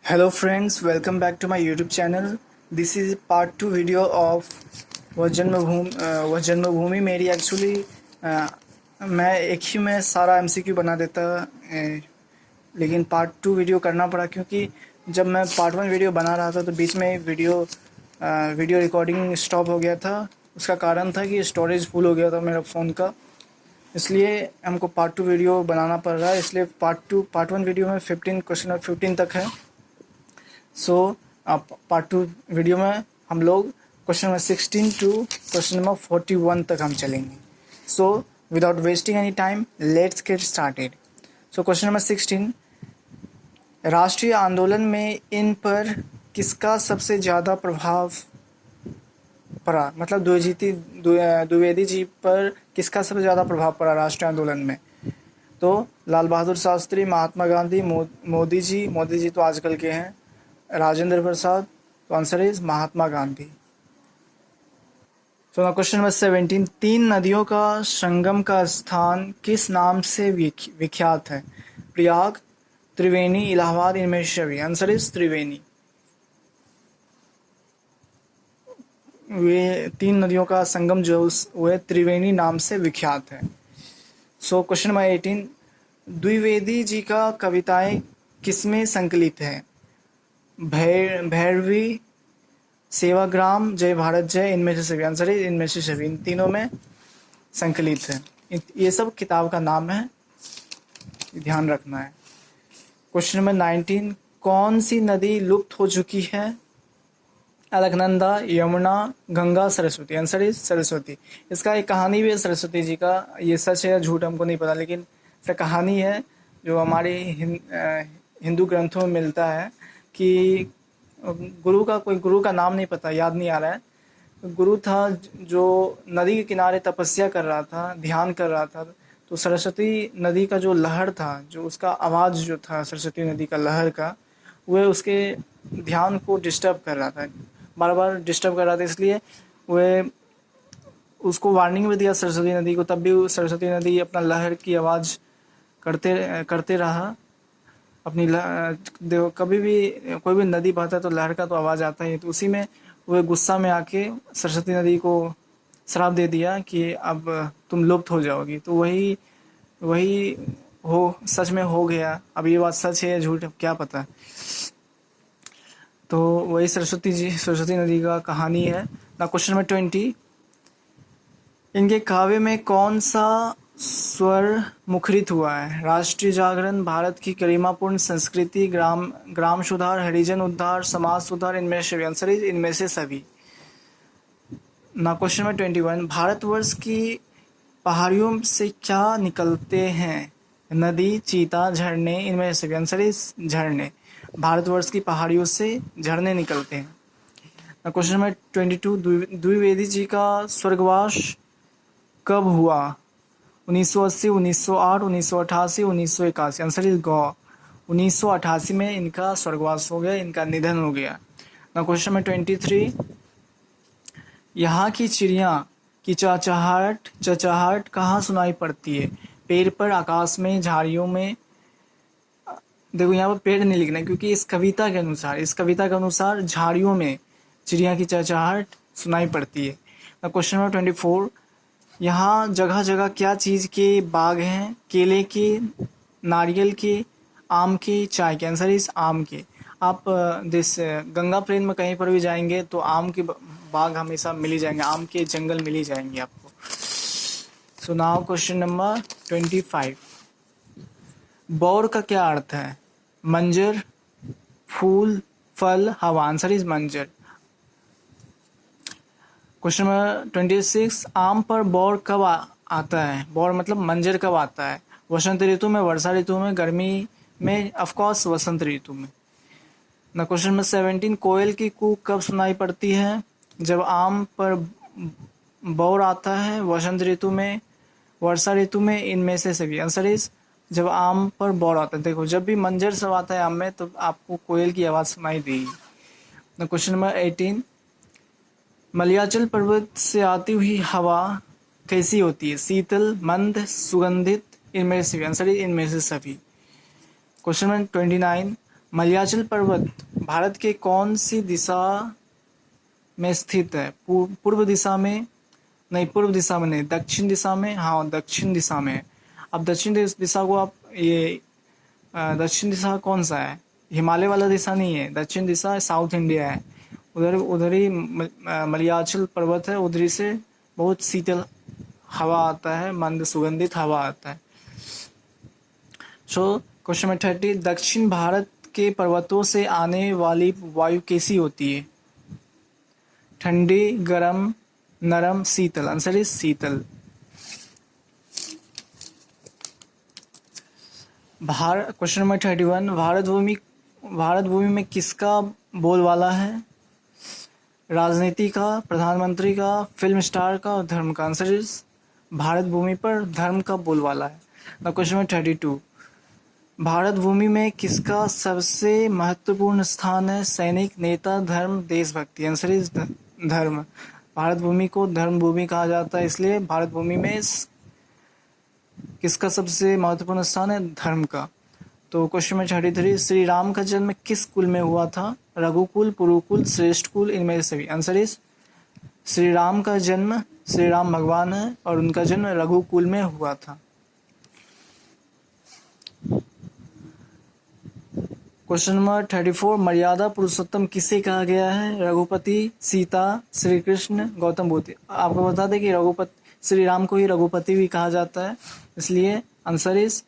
Hello friends, welcome back to my YouTube channel. This is part 2 video of वह जन्मभूमि मेरी actually मैं एक ही में सारा MCQ बना देता, लेकिन पार्ट 2 वीडियो करना पड़ा क्योंकि जब मैं पार्ट 1 वीडियो बना रहा था तो बीच में वीडियो रिकॉर्डिंग स्टॉप हो गया था। उसका कारण था कि स्टोरेज फुल हो गया था मेरा फ़ोन का, इसलिए हमको पार्ट 2 वीडियो बनाना पड़ रहा है। इसलिए पार्ट 1 वीडियो में 15 क्वेश्चन और 15 तक है। सो पार्ट 2 वीडियो में हम लोग question number 16 to question number 41 तक हम चलेंगे। So without wasting any time let's get started. So question number 16, राष्ट्रीय आंदोलन में इन पर किसका सबसे ज़्यादा प्रभाव पड़ा, मतलब द्विवेदी जी पर किसका सबसे ज़्यादा प्रभाव पड़ा राष्ट्रीय आंदोलन में? तो लाल बहादुर शास्त्री, महात्मा गांधी, मोदी जी तो आजकल के हैं, राजेंद्र प्रसाद। तो आंसर इज महात्मा गांधी। तो क्वेश्चन नंबर 17, 3 नदियों का संगम का स्थान किस नाम से विख्यात है? प्रयाग, त्रिवेणी, इलाहाबाद, इनमें से सभी। आंसर इज त्रिवेणी। वे 3 नदियों का संगम जो वह त्रिवेणी नाम से विख्यात है। सो क्वेश्चन नंबर 18, द्विवेदी जी का कविताएं किसमें संकलित है? भैरवी, सेवाग्राम, जय भारत जय, इनमें से सभी। आंसर है इनमें से सभी, इन तीनों में संकलित है। ये सब किताब का नाम है, ध्यान रखना है। क्वेश्चन नंबर 19, कौन सी नदी लुप्त हो चुकी है? अलकनंदा, यमुना, गंगा, सरस्वती। Answer is Saraswati. इसका एक कहानी भी है सरस्वती जी का, ये सच है या झूठ हमको नहीं पता, लेकिन इसका कहानी है जो हमारे हिंदू ग्रंथों में मिलता है कि कोई गुरु का नाम नहीं पता, याद नहीं आ रहा है। गुरु था जो नदी के किनारे तपस्या कर रहा था, ध्यान कर रहा था। तो सरस्वती नदी का जो लहर था, जो उसका आवाज़ जो था सरस्वती नदी का लहर का, वह उसके ध्यान को डिस्टर्ब कर रहा था, बार बार डिस्टर्ब कर रहा था। इसलिए वह उसको वार्निंग भी दिया सरस्वती नदी को, तब भी सरस्वती नदी अपना लहर की आवाज़ करते रहा। कभी भी कोई भी नदी बहता है तो लहर का तो आवाज़ आता ही है। तो उसी में वह गुस्सा में आके सरस्वती नदी को श्राप दे दिया कि अब तुम लुप्त हो जाओगी। तो वही सच में हो गया। अब ये बात सच है या झूठ क्या पता। तो वही सरस्वती नदी का कहानी है ना। क्वेश्चन नंबर 20, इनके काव्य में कौन सा स्वर मुखरित हुआ है? राष्ट्रीय जागरण, भारत की गरिमापूर्ण संस्कृति, ग्राम सुधार, हरिजन उद्धार, समाज सुधार, इनमें से सभी। आंसर इज इनमें से सभी ना। क्वेश्चन नंबर 21, भारतवर्ष की पहाड़ियों से क्या निकलते हैं? नदी, चीता, झरने, इनमें से सभी। आंसर इज झरने। भारतवर्ष की पहाड़ियों से झरने निकलते हैं ना। क्वेश्चन नंबर 22, द्विवेदी जी का स्वर्गवास कब हुआ? 1980, 1908, 1988, 1981। आंसर इज गौ। 1988 में इनका स्वर्गवास हो गया, इनका निधन हो गया ना। क्वेश्चन नंबर 23, यहाँ की चिड़िया की चहचहाहट कहाँ सुनाई पड़ती है? पेड़ पर, आकाश में, झाड़ियों में। देखो यहाँ पर पेड़ नहीं लिखना क्योंकि इस कविता के अनुसार झाड़ियों में चिड़िया की चहचहाहट सुनाई पड़ती है ना। क्वेश्चन नंबर 24, यहाँ जगह जगह क्या चीज़ के बाग हैं? केले के, नारियल के, आम के, चाय के। आंसर इज आम के। आप गंगा प्लेन में कहीं पर भी जाएंगे तो आम के बाग हमेशा मिल ही जाएंगे, आम के जंगल मिल ही जाएंगे आपको। सो नाउ क्वेश्चन नंबर 25, बौर का क्या अर्थ है? मंजर, फूल, फल, हवा। आंसर इज मंजर। क्वेश्चन नंबर 26, आम पर बौर कब आता है? बौर मतलब मंजर कब आता है? वसंत ऋतु में, वर्षा ऋतु में, गर्मी में? ऑफकोर्स वसंत ऋतु में ना। क्वेश्चन नंबर 17, कोयल की कूक कब सुनाई पड़ती है? जब आम पर बौर आता है, वसंत ऋतु में, वर्षा ऋतु में, इनमें से सभी। आंसर इज जब आम पर बौर आता है। देखो जब भी मंजर सब आता है आम में तो आपको कोयल की आवाज़ सुनाई देगी ना। क्वेश्चन नंबर 18, मलयाचल पर्वत से आती हुई हवा कैसी होती है? शीतल, मंद, सुगंधित, इनमें से सभी। आंसर इज इनमें से सभी। क्वेश्चन नंबर 29, मलयाचल पर्वत भारत के कौन सी दिशा में स्थित है? पूर्व दिशा में नहीं, पूर्व दिशा में नहीं, दक्षिण दिशा में। हाँ, दक्षिण दिशा में। अब दक्षिण दिशा को आप ये दक्षिण दिशा कौन सा है? हिमालय वाला दिशा नहीं है, दक्षिण दिशा साउथ इंडिया है। उधर ही मलयाचल पर्वत है, उधरी से बहुत शीतल हवा आता है, मंद सुगंधित हवा आता है। सो क्वेश्चन नंबर 30, दक्षिण भारत के पर्वतों से आने वाली वायु कैसी होती है? ठंडी, गर्म, नरम, शीतल। Answer is sheetal. Question number 31, Bharat भूमि में किसका बोलबाला है? राजनीति का, प्रधानमंत्री का, फिल्म स्टार का और धर्म का। आंसर इज भारत भूमि पर धर्म का बोलबाला है। ना क्वेश्चन नंबर 32, भारत भूमि में किसका सबसे महत्वपूर्ण स्थान है? सैनिक, नेता, धर्म, देशभक्ति। आंसर इज धर्म। भारत भूमि को धर्म भूमि कहा जाता है, इसलिए भारत भूमि में किसका सबसे महत्वपूर्ण स्थान है? धर्म का। तो क्वेश्चन नंबर 33, श्री राम का जन्म किस कुल में हुआ था? रघुकुल, पुरुकुल, श्रेष्ठ कुल, इनमें से सभी। आंसर इज श्री राम का जन्म, श्री राम भगवान है और उनका जन्म रघुकुल में हुआ था। क्वेश्चन नंबर 34, मर्यादा पुरुषोत्तम किसे कहा गया है? रघुपति, सीता, श्री कृष्ण, गौतम बुद्ध। आपको बता दें कि श्री राम को ही रघुपति भी कहा जाता है, इसलिए आंसर इज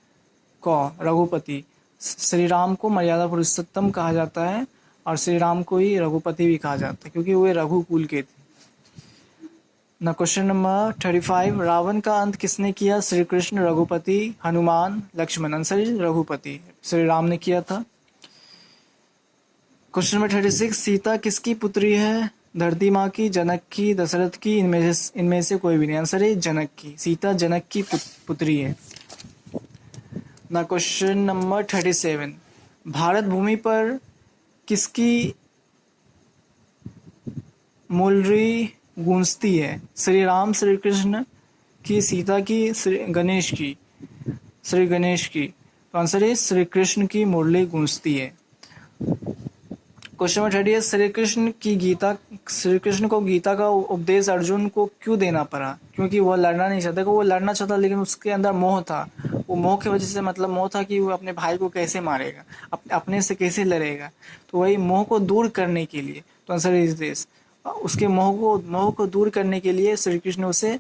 रघुपति। श्री राम को मर्यादा पुरुषोत्तम कहा जाता है और श्री राम को ही रघुपति भी कहा जाता है, क्योंकि वे रघुकुल के थे। ना क्वेश्चन नंबर 35, रावण का अंत किसने किया? श्री कृष्ण, रघुपति, हनुमान, लक्ष्मण। आंसर इज रघुपति, श्री राम ने किया था। क्वेश्चन नंबर 36, सीता किसकी पुत्री है? धरती माँ की, जनक की, दशरथ की, इनमें से कोई भी नहीं। आंसर है जनक की। सीता जनक की पुत्री है। ना क्वेश्चन नंबर 37, भारत भूमि पर किसकी मुरली गूंजती है? श्री राम, श्री कृष्ण की, सीता की, श्री गणेश की। तो आंसर है श्री कृष्ण की मुरली गूंजती है। क्वेश्चन नंबर 38, श्री कृष्ण को गीता का उपदेश अर्जुन को क्यों देना पड़ा? क्योंकि वह लड़ना नहीं चाहता। वो लड़ना चाहता, लेकिन उसके अंदर मोह था। वो मोह की वजह से, मतलब मोह था कि वो अपने भाई को कैसे मारेगा, अपने से कैसे लड़ेगा। तो वही मोह को दूर करने के लिए, तो आंसर इज दिस, उसके मोह को दूर करने के लिए श्री कृष्ण उसे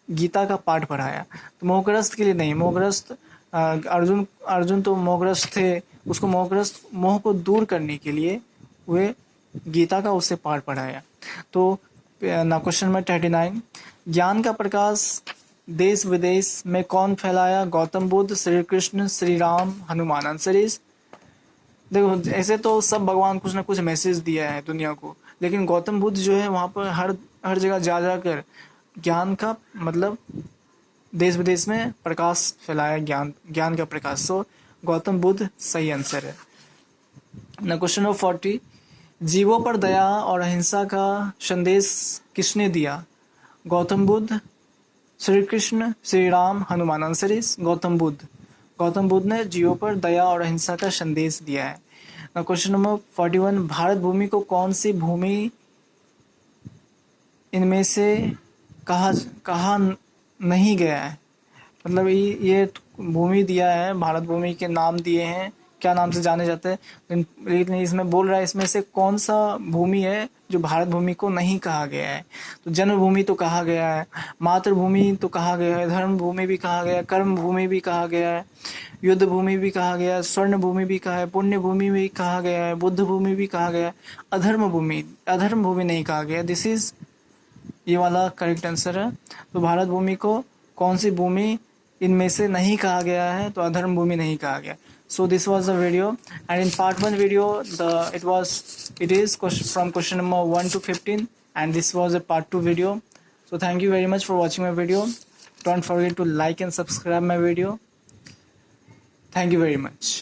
गीता का पाठ पढ़ाया। तो मोहग्रस्त के लिए नहीं, मोहग्रस्त अर्जुन तो मोहग्रस्त थे, उसको मोह को दूर करने के लिए वे गीता का उससे पाठ पढ़ाया। तो ना क्वेश्चन नंबर 39, ज्ञान का प्रकाश देश विदेश में कौन फैलाया? गौतम बुद्ध, श्री कृष्ण, श्री राम, हनुमान। आंसर इज, देखो ऐसे तो सब भगवान कुछ ना कुछ मैसेज दिया है दुनिया को, लेकिन गौतम बुद्ध जो है वहाँ पर हर जगह जा कर ज्ञान का, मतलब देश विदेश में प्रकाश फैलाया, ज्ञान का प्रकाश। सो गौतम बुद्ध सही आंसर है। ना क्वेश्चन नंबर 40, जीवों पर दया और अहिंसा का संदेश किसने दिया? गौतम बुद्ध, श्री कृष्ण, श्री राम, हनुमान। आंसर इज गौतम बुद्ध ने जीवों पर दया और अहिंसा का संदेश दिया है। ना क्वेश्चन नंबर 41, भारत भूमि को कौन सी भूमि इनमें से कहा नहीं गया है? मतलब ये भूमि दिया है, भारत भूमि के नाम दिए हैं, क्या नाम से जाने जाते हैं, लेकिन इसमें बोल रहा है इसमें से कौन सा भूमि है जो भारत भूमि को नहीं कहा गया है। तो जन्मभूमि तो कहा गया है, मातृभूमि तो कहा गया है, धर्म भूमि भी कहा गया है, कर्म भूमि भी कहा गया है, युद्ध भूमि भी कहा गया है, स्वर्ण भूमि भी कहा है, पुण्य भूमि भी कहा गया है, बुद्ध भूमि भी कहा गया है, अधर्म भूमि नहीं कहा गया। दिस इज, ये वाला करेक्ट आंसर है। तो भारत भूमि को कौन सी भूमि इनमें से नहीं कहा गया है? तो अधर्म भूमि नहीं कहा गया। So this was the video, and in part 1 video it is from question number 1 to 15, and this was a part 2 video. So thank you very much for watching my video. Don't forget to like and subscribe my video. Thank you very much.